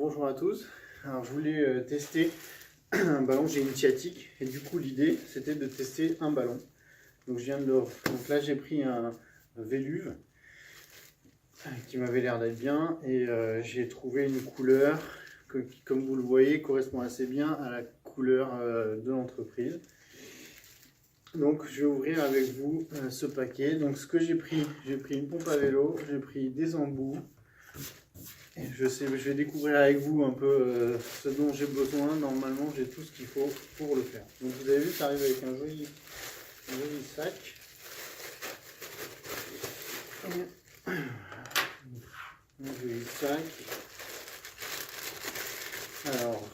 Bonjour à tous. Alors je voulais tester un ballon, j'ai une sciatique et du coup l'idée c'était de tester un ballon. Donc je viens de donc là j'ai pris un Véluve qui m'avait l'air d'être bien et j'ai trouvé une couleur qui, comme vous le voyez, correspond assez bien à la couleur de l'entreprise. Donc je vais ouvrir avec vous ce paquet. Donc ce que j'ai pris une pompe à vélo, j'ai pris des embouts. Et je vais découvrir avec vous un peu ce dont j'ai besoin. Normalement, j'ai tout ce qu'il faut pour le faire. Donc vous avez vu, ça arrive avec un joli sac. Un joli sac. Alors,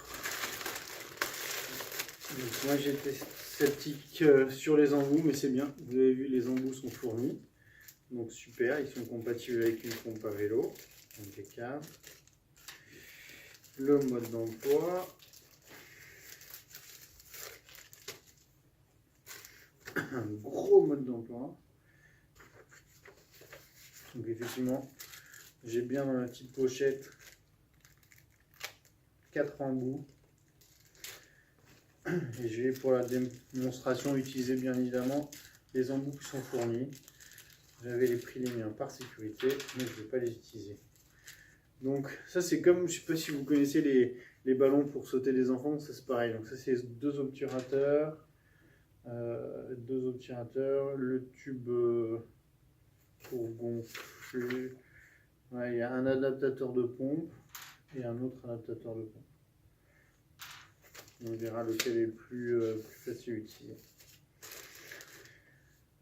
donc moi j'étais sceptique sur les embouts, mais c'est bien. Vous avez vu, les embouts sont fournis. Donc super, ils sont compatibles avec une pompe à vélo. Impeccable. Le mode d'emploi. Un gros mode d'emploi. Donc effectivement, j'ai bien dans la petite pochette 4 embouts. Et je vais pour la démonstration utiliser bien évidemment les embouts qui sont fournis. J'avais pris les miens par sécurité, mais je ne vais pas les utiliser. Donc ça c'est comme, je ne sais pas si vous connaissez les ballons pour sauter les enfants, ça c'est pareil. Donc ça c'est deux obturateurs, le tube pour gonfler. Ouais, il y a un adaptateur de pompe et un autre adaptateur de pompe. On verra lequel est plus facile à utiliser.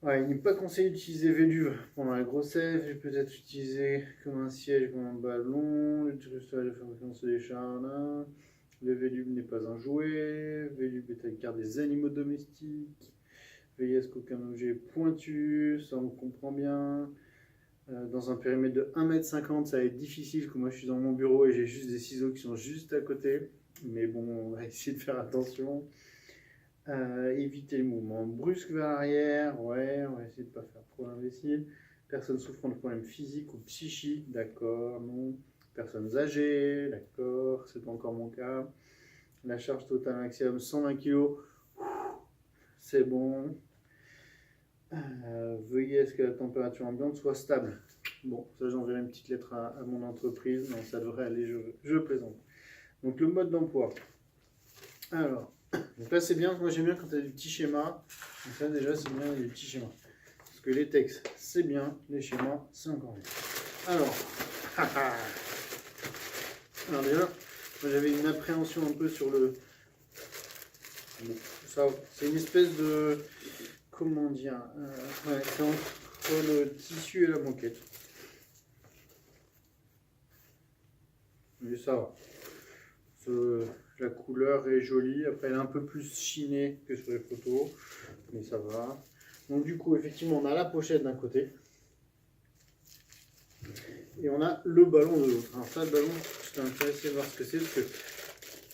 Ouais, il n'est pas conseillé d'utiliser Véluve pendant la grossesse. J'ai peut-être utilisé comme un siège, comme un ballon. L'utilisation de fabrication des chars. Le Véluve n'est pas un jouet. Véluve est à l'écart des animaux domestiques. Veillez à ce qu'aucun objet pointu, ça on comprend bien. Dans un périmètre de 1,50 m, ça va être difficile, parce que moi je suis dans mon bureau et j'ai juste des ciseaux qui sont juste à côté. Mais bon, on va essayer de faire attention. Éviter les mouvements brusques vers l'arrière, ouais, on va essayer de ne pas faire trop l'imbécile. Personnes souffrant de problèmes physiques ou psychiques, d'accord, non. Personnes âgées, d'accord, c'est pas encore mon cas. La charge totale maximum 120 kg, c'est bon. Veuillez à ce que la température ambiante soit stable. Bon, ça j'enverrai une petite lettre à mon entreprise, non, ça devrait aller, je plaisante. Donc le mode d'emploi. Alors, donc là c'est bien, moi j'aime bien quand tu as des petits schémas. Donc ça déjà c'est bien les petits schémas. Parce que les textes c'est bien, les schémas c'est encore mieux. Alors, alors déjà, j'avais une appréhension un peu sur le... Bon, ça, c'est une espèce de... Comment dire ouais, c'est entre le tissu et la moquette. Mais ça va. La couleur est jolie. Après, elle est un peu plus chinée que sur les photos. Mais ça va. Donc du coup, effectivement, on a la pochette d'un côté. Et on a le ballon de l'autre. Alors ça, le ballon, j'étais intéressé de voir ce que c'est. Parce que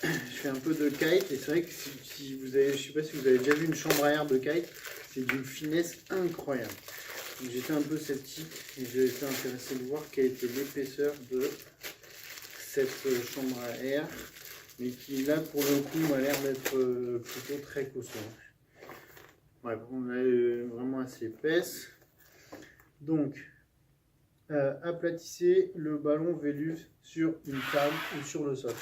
je fais un peu de kite. Et c'est vrai que si vous avez, je sais pas si vous avez déjà vu une chambre à air de kite. C'est d'une finesse incroyable. J'étais un peu sceptique et j'ai été intéressé de voir quelle était l'épaisseur de cette chambre à air, mais qui là pour le coup m'a l'air d'être plutôt très costaud. Ouais, on est vraiment assez épaisse. Donc, aplatissez le ballon Véluve sur une table ou sur le sol.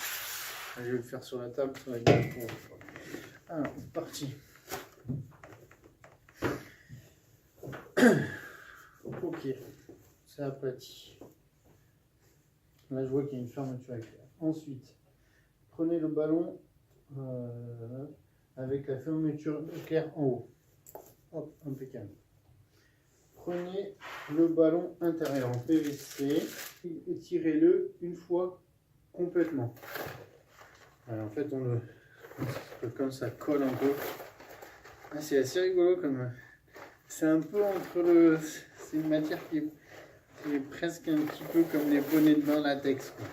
Je vais le faire sur la table, ça va être bien pour vous. Alors, parti. Ok, c'est aplati. Là, je vois qu'il y a une fermeture éclair. Ensuite, prenez le ballon avec la fermeture éclair en haut. Hop, impeccable. Prenez le ballon intérieur en PVC et étirez-le une fois complètement. Alors, en fait, comme ça colle un peu. Ah, c'est assez rigolo comme... C'est un peu entre le... C'est une matière qui est presque un petit peu comme les bonnets de bain latex, quoi.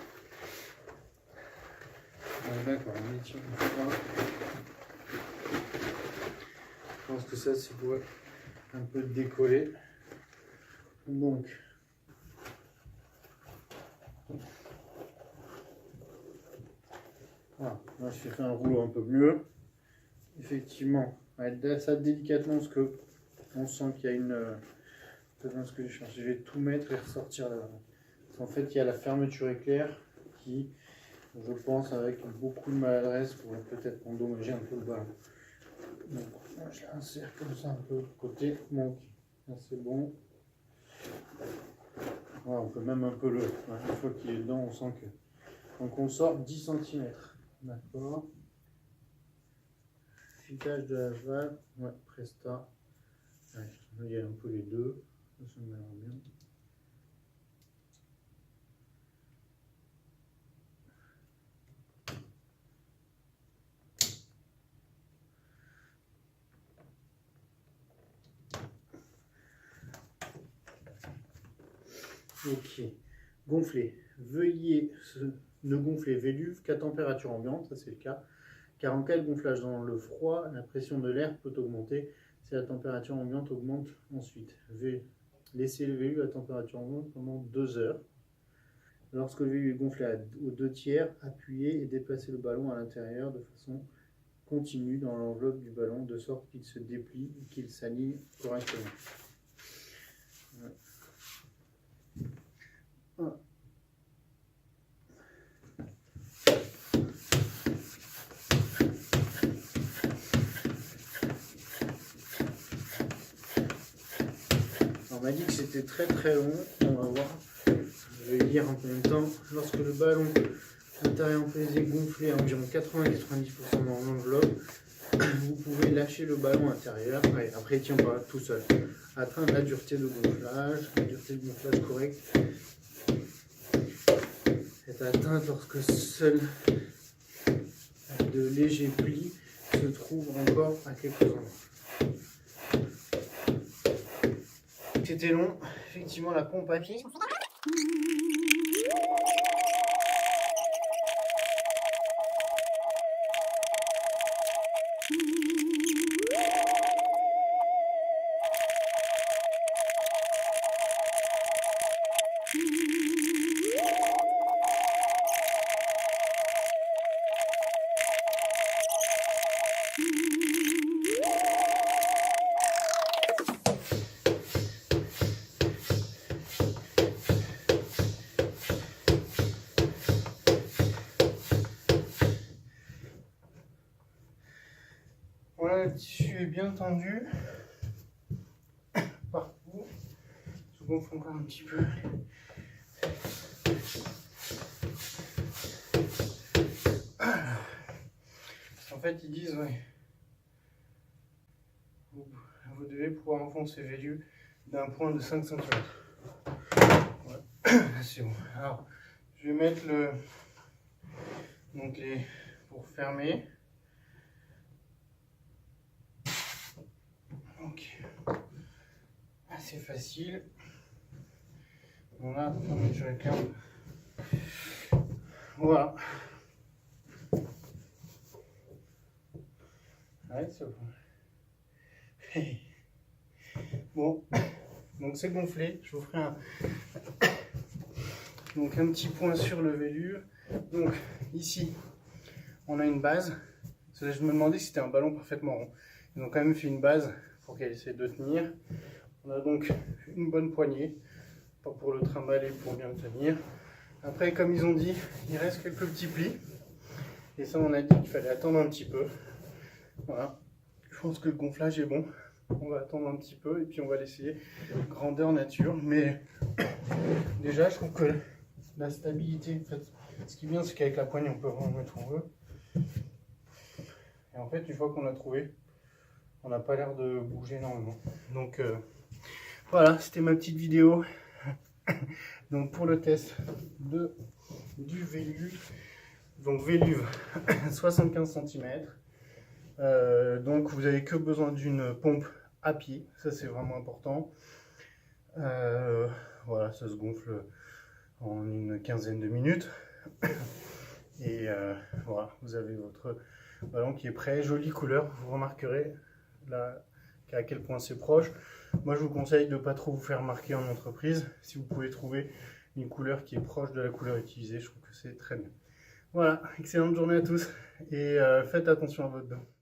D'accord, on étire une fois. Je pense que ça, c'est pour un peu décoller. Donc, Voilà, là j'ai fait un rouleau un peu mieux. Effectivement, elle descend délicatement parce que on sent qu'il y a une... dans ce que je cherche. Je vais tout mettre et ressortir là. En fait, il y a la fermeture éclair qui, je pense, avec beaucoup de maladresse, pourrait peut-être endommager un peu le ballon. Donc, je l'insère comme ça un peu de côté. Bon, là c'est bon. Voilà, on peut même un peu le... Une fois qu'il est dedans, on sent que... Donc on sort 10 cm. D'accord. Filetage de la valve. Ouais, Presta. Ouais, il y a un peu les deux. Ça me l'air bien. Ok. Gonfler. Veuillez ne gonfler Véluve qu'à température ambiante, ça c'est le cas. Car en cas de gonflage dans le froid, la pression de l'air peut augmenter si la température ambiante augmente ensuite. Laissez le Véluve à température ambiante pendant 2 heures. Lorsque le Véluve est gonflé aux 2/3, appuyez et déplacez le ballon à l'intérieur de façon continue dans l'enveloppe du ballon de sorte qu'il se déplie et qu'il s'aligne correctement. Ouais. On m'a dit que c'était très très long, on va voir. Je vais lire en même temps. Lorsque le ballon intérieur pesé gonflé à environ 80-90% dans l'enveloppe, vous pouvez lâcher le ballon intérieur. Ouais, après, il ne tient pas tout seul. Atteindre la dureté de gonflage. La dureté de gonflage correcte est atteinte lorsque seuls de légers plis se trouvent encore à quelques endroits. C'était long, effectivement la pompe à pied. Voilà, le tissu est bien tendu partout. Je gonfle encore un petit peu. En fait, ils disent, ouais, vous devez pouvoir enfoncer Véluve d'un point de 5 cm. Ouais. C'est bon. Alors, je vais mettre donc pour fermer. Ok. Assez facile. Bon là, fermeture éclair. Voilà. Ouais, c'est bon. Bon, donc c'est gonflé. Je vous ferai donc un petit point sur le Véluve. Donc ici, on a une base. Je me demandais si c'était un ballon parfaitement rond. Ils ont quand même fait une base pour qu'elle essaie de tenir. On a donc une bonne poignée, pas pour le trimballer, pour bien le tenir. Après, comme ils ont dit, il reste quelques petits plis. Et ça, on a dit qu'il fallait attendre un petit peu. Voilà. Je pense que le gonflage est bon. On va attendre un petit peu et puis on va l'essayer grandeur nature. Mais déjà, je trouve que la stabilité, en fait, ce qui est bien, c'est qu'avec la poignée, on peut vraiment mettre où on veut. Et en fait, une fois qu'on l'a trouvé, on n'a pas l'air de bouger énormément. Donc voilà, c'était ma petite vidéo. Donc pour le test du Véluve. Donc Véluve 75 cm. Donc vous n'avez que besoin d'une pompe à pied, ça c'est vraiment important. Voilà, ça se gonfle en une quinzaine de minutes. Et voilà, vous avez votre ballon qui est prêt, jolie couleur, vous remarquerez là à quel point c'est proche. Moi je vous conseille de ne pas trop vous faire marquer en entreprise. Si vous pouvez trouver une couleur qui est proche de la couleur utilisée, je trouve que c'est très bien. Voilà, excellente journée à tous et faites attention à votre dos.